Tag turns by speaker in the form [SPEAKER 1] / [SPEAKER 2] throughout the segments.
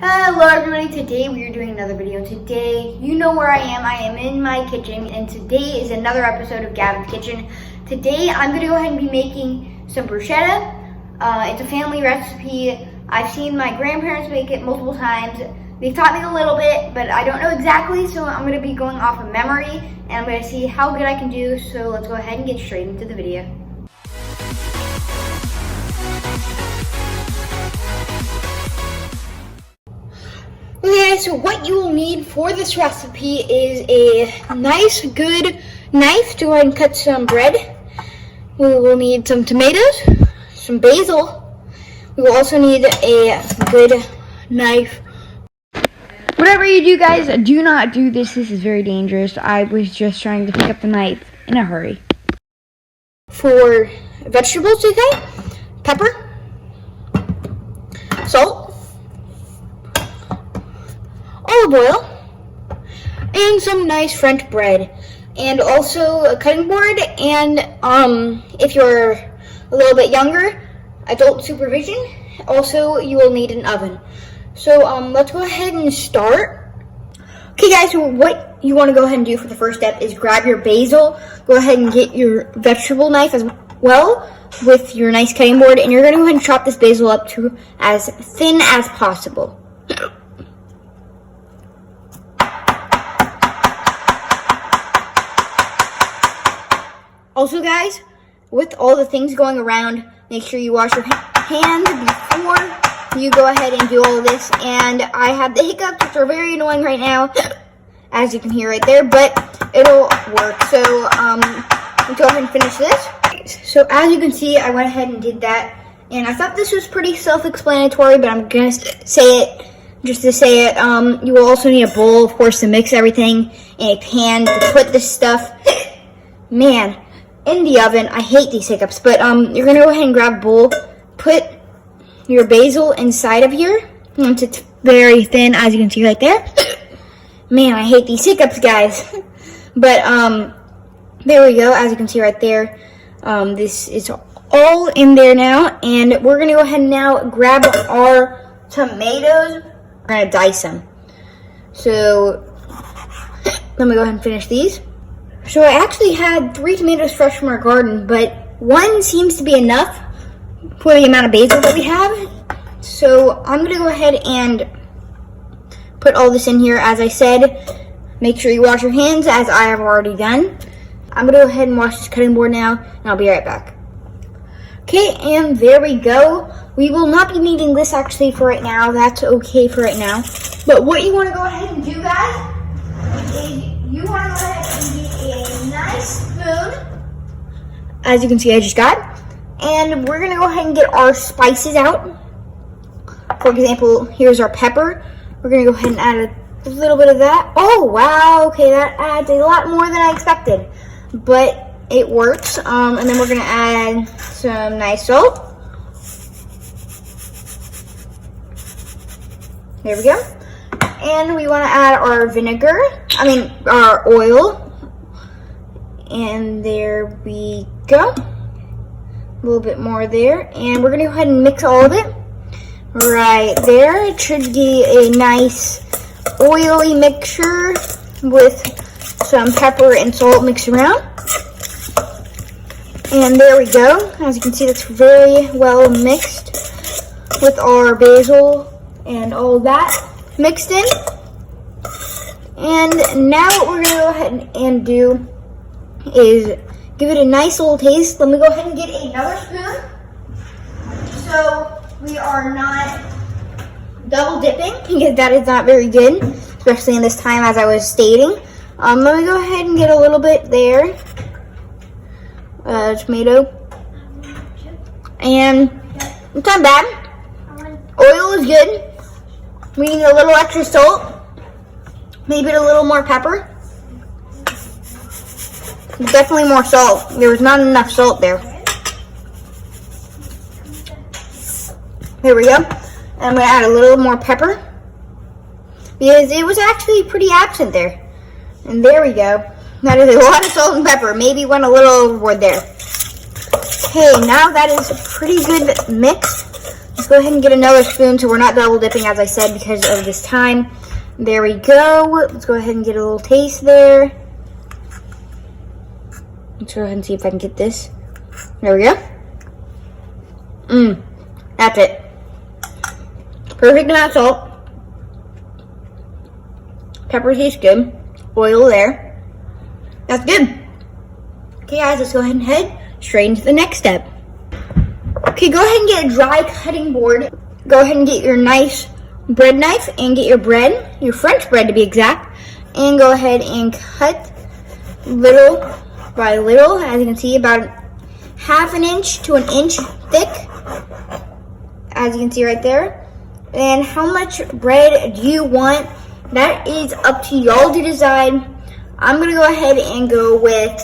[SPEAKER 1] Hello everybody, today we are doing another video. Today, you know where I am in my kitchen, and today is another episode of Gavin's Kitchen. Today I'm going to go ahead and be making some bruschetta. It's a family recipe. I've seen my grandparents make it multiple times. They've taught me a little bit, but I don't know exactly, so I'm going to be going off of memory, and I'm going to see how good I can do, so let's go ahead and get straight into the video. Okay, so what you will need for this recipe is a nice, good knife to go ahead and cut some bread. We will need some tomatoes, some basil. We will also need a good knife. Whatever you do, guys, do not do this. This is very dangerous. I was just trying to pick up the knife in a hurry. For vegetables, okay? Pepper, salt, olive oil, and some nice French bread, and also a cutting board, and if you're a little bit younger, adult supervision. Also, you will need an oven. So let's go ahead and start. Okay guys, so what you want to go ahead and do for the first step is grab your basil, go ahead and get your vegetable knife as well with your nice cutting board, and you're going to go ahead and chop this basil up to as thin as possible. Also guys, with all the things going around, make sure you wash your hands before you go ahead and do all of this. And I have the hiccups, which are very annoying right now, as you can hear right there, but it'll work. So let's go ahead and finish this. So as you can see, I went ahead and did that. And I thought this was pretty self-explanatory, but I'm going to say it just to say it. You will also need a bowl, of course, to mix everything, and a pan to put this stuff, man, in the oven. I hate these hiccups, but you're gonna go ahead and grab a bowl, put your basil inside of here. Once it's very thin, as you can see right there. Man, I hate these hiccups, guys. But there we go. As you can see right there, this is all in there now, and we're gonna go ahead and now grab our tomatoes. We're gonna dice them. So let me go ahead and finish these. So I actually had 3 tomatoes fresh from our garden, but 1 seems to be enough for the amount of basil that we have. So I'm going to go ahead and put all this in here. As I said, make sure you wash your hands, as I have already done. I'm going to go ahead and wash this cutting board now, and I'll be right back. Okay, and there we go. We will not be needing this actually for right now. That's okay for right now. But what you want to go ahead and do, guys, is you want to go ahead and get a nice spoon, as you can see I just got, and we're going to go ahead and get our spices out. For example, here's our pepper. We're going to go ahead and add a little bit of that. Oh wow, okay, that adds a lot more than I expected, but it works. And then we're going to add some nice salt. There we go. And we want to add our our oil. And there we go. A little bit more there. And we're going to go ahead and mix all of it right there. It should be a nice oily mixture with some pepper and salt mixed around. And there we go. As you can see, that's very well mixed with our basil and all of that mixed in. And now what we're going to go ahead and do is give it a nice little taste. Let me go ahead and get another spoon, so we are not double dipping, because that is not very good, especially in this time, as I was stating. Let me go ahead and get a little bit there, tomato, and it's not bad. Oil is good. We need a little extra salt, maybe a little more pepper. Definitely more salt. There was not enough salt there. There we go. And I'm going to add a little more pepper, because it was actually pretty absent there. And there we go. That is a lot of salt and pepper. Maybe went a little overboard there. Okay, now that is pretty good mixed. Let's go ahead and get another spoon so we're not double dipping, as I said, because of this time. There we go. Let's go ahead and get a little taste there. Let's go ahead and see if I can get this. There we go. That's it. Perfect amount of salt. Pepper tastes good. Oil there. That's good. Okay guys, let's go ahead and head straight into the next step. Okay, go ahead and get a dry cutting board. Go ahead and get your nice bread knife and get your bread, your French bread to be exact, and go ahead and cut little by little, as you can see, about half an inch to an inch thick, as you can see right there. And how much bread do you want? That is up to y'all to decide. I'm gonna go ahead and go with,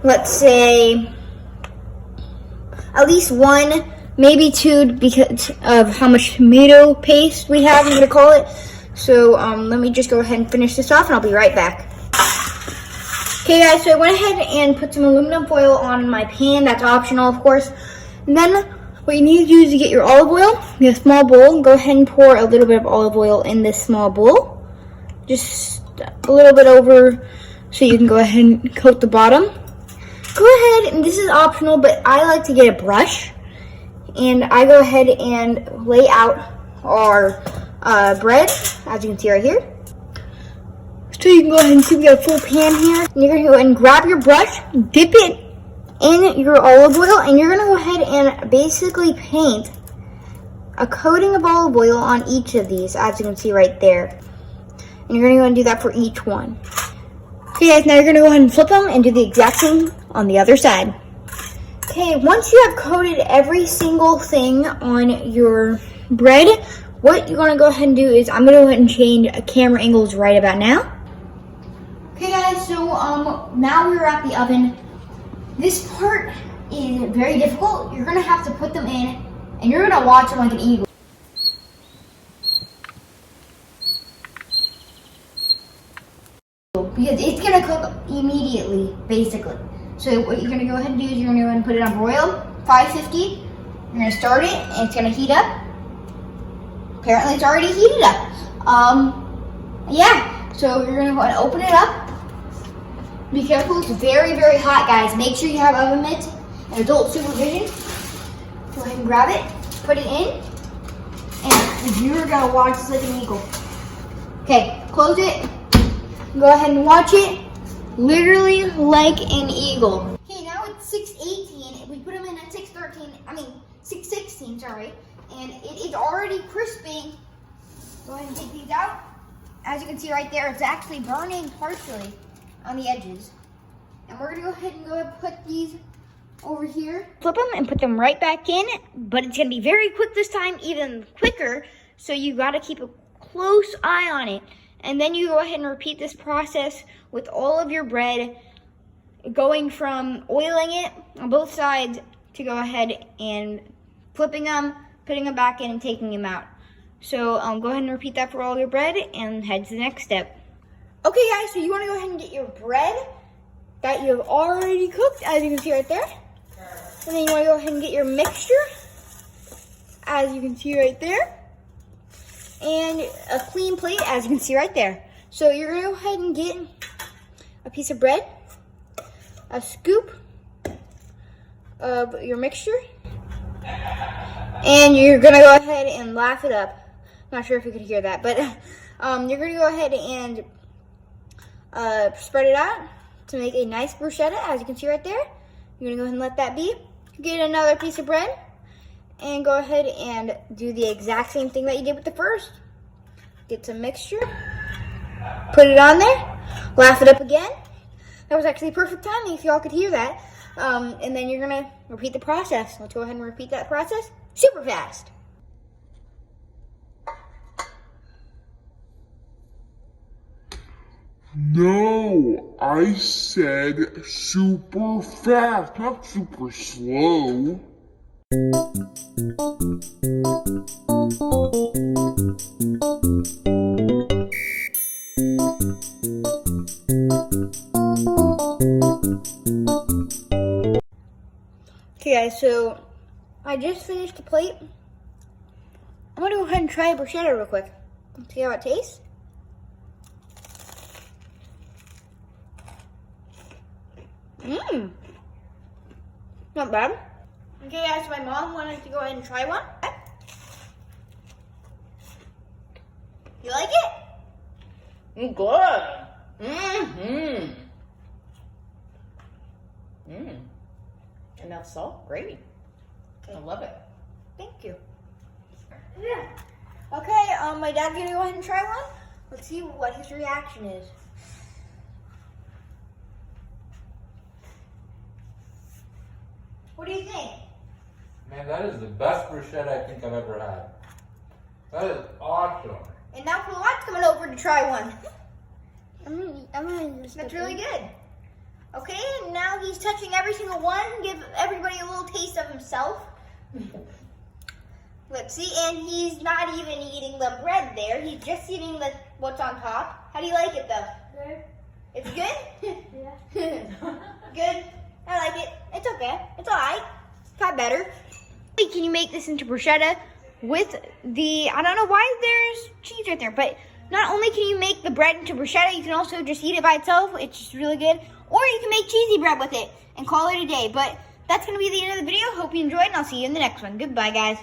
[SPEAKER 1] let's say, at least one, maybe two, because of how much tomato paste we have, I'm gonna call it. So let me just go ahead and finish this off and I'll be right back. Okay guys, so I went ahead and put some aluminum foil on my pan. That's optional, of course. And then what you need to do is to get your olive oil, get a small bowl, and go ahead and pour a little bit of olive oil in this small bowl. Just a little bit over so you can go ahead and coat the bottom. Go ahead, and this is optional, but I like to get a brush. And I go ahead and lay out our bread, as you can see right here. So you can go ahead and see we got a full pan here. And you're gonna go ahead and grab your brush, dip it in your olive oil, and you're gonna go ahead and basically paint a coating of olive oil on each of these, as you can see right there. And you're gonna go and do that for each one. Okay guys, now you're gonna go ahead and flip them and do the exact same on the other side. Okay, once you have coated every single thing on your bread, what you're gonna go ahead and do is I'm gonna go ahead and change camera angles right about now. Okay guys, so now we're at the oven. This part is very difficult. You're gonna have to put them in and you're gonna watch them like an eagle. Because it's gonna cook immediately, basically. So what you're gonna go ahead and do is you're gonna go ahead and put it on broil, 550. You're gonna start it and it's gonna heat up. Apparently it's already heated up. Yeah, so you're gonna go ahead and open it up. Be careful, it's very, very hot, guys. Make sure you have oven mitts and adult supervision. Go ahead and grab it, put it in, and you're gonna watch this like an eagle. Okay, close it. Go ahead and watch it, literally like an eagle. Okay, now it's 6:18. We put them in at 6:16, sorry. And it is already crisping. Go ahead and take these out. As you can see right there, it's actually burning partially on the edges. And we're gonna go ahead and put these over here. Flip them and put them right back in, but it's gonna be very quick this time, even quicker. So you gotta keep a close eye on it. And then you go ahead and repeat this process with all of your bread, going from oiling it on both sides to go ahead and flipping them, putting them back in and taking them out. So go ahead and repeat that for all your bread and head to the next step. Okay guys, so you wanna go ahead and get your bread that you've already cooked, as you can see right there. And then you wanna go ahead and get your mixture, as you can see right there. And a clean plate, as you can see right there. So you're gonna go ahead and get a piece of bread, a scoop of your mixture, and you're gonna go ahead and laugh it up. Not sure if you could hear that, but you're gonna go ahead and spread it out to make a nice bruschetta, as you can see right there. You're gonna go ahead and let that be. Get another piece of bread, and go ahead and do the exact same thing that you did with the first. Get some mixture, put it on there, laugh it up again. That was actually perfect timing if y'all could hear that. And then you're gonna repeat the process. Let's go ahead and repeat that process super fast.
[SPEAKER 2] No, I said super fast, not super slow.
[SPEAKER 1] Okay guys, so I just finished the plate. I'm gonna go ahead and try bruschetta real quick. Let's see how it tastes. Mmm. Not bad. Okay, guys, my mom wanted to go ahead and try one. You like it?
[SPEAKER 3] Good. Mm-hmm. Mmm. And that salt, great.
[SPEAKER 1] Okay.
[SPEAKER 3] I love it.
[SPEAKER 1] Thank you. Yeah. Okay, my dad's gonna go ahead and try one. Let's see what his reaction is. What do you think?
[SPEAKER 4] Man, that is the best bruschetta I think I've ever had. That is awesome.
[SPEAKER 1] And now Phil's coming over to try one.
[SPEAKER 5] I'm gonna
[SPEAKER 1] That's really good. Okay, and now he's touching every single one. Give everybody a little taste of himself. Let's see, and he's not even eating the bread there. He's just eating the what's on top. How do you like it though?
[SPEAKER 5] Good.
[SPEAKER 1] It's good?
[SPEAKER 5] Yeah.
[SPEAKER 1] Good. I like it. It's okay. It's alright. Got better. Can you make this into bruschetta with the, I don't know why there's cheese right there, but not only can you make the bread into bruschetta, you can also just eat it by itself. It's just really good. Or you can make cheesy bread with it and call it a day. But that's going to be the end of the video. Hope you enjoyed, and I'll see you in the next one. Goodbye, guys.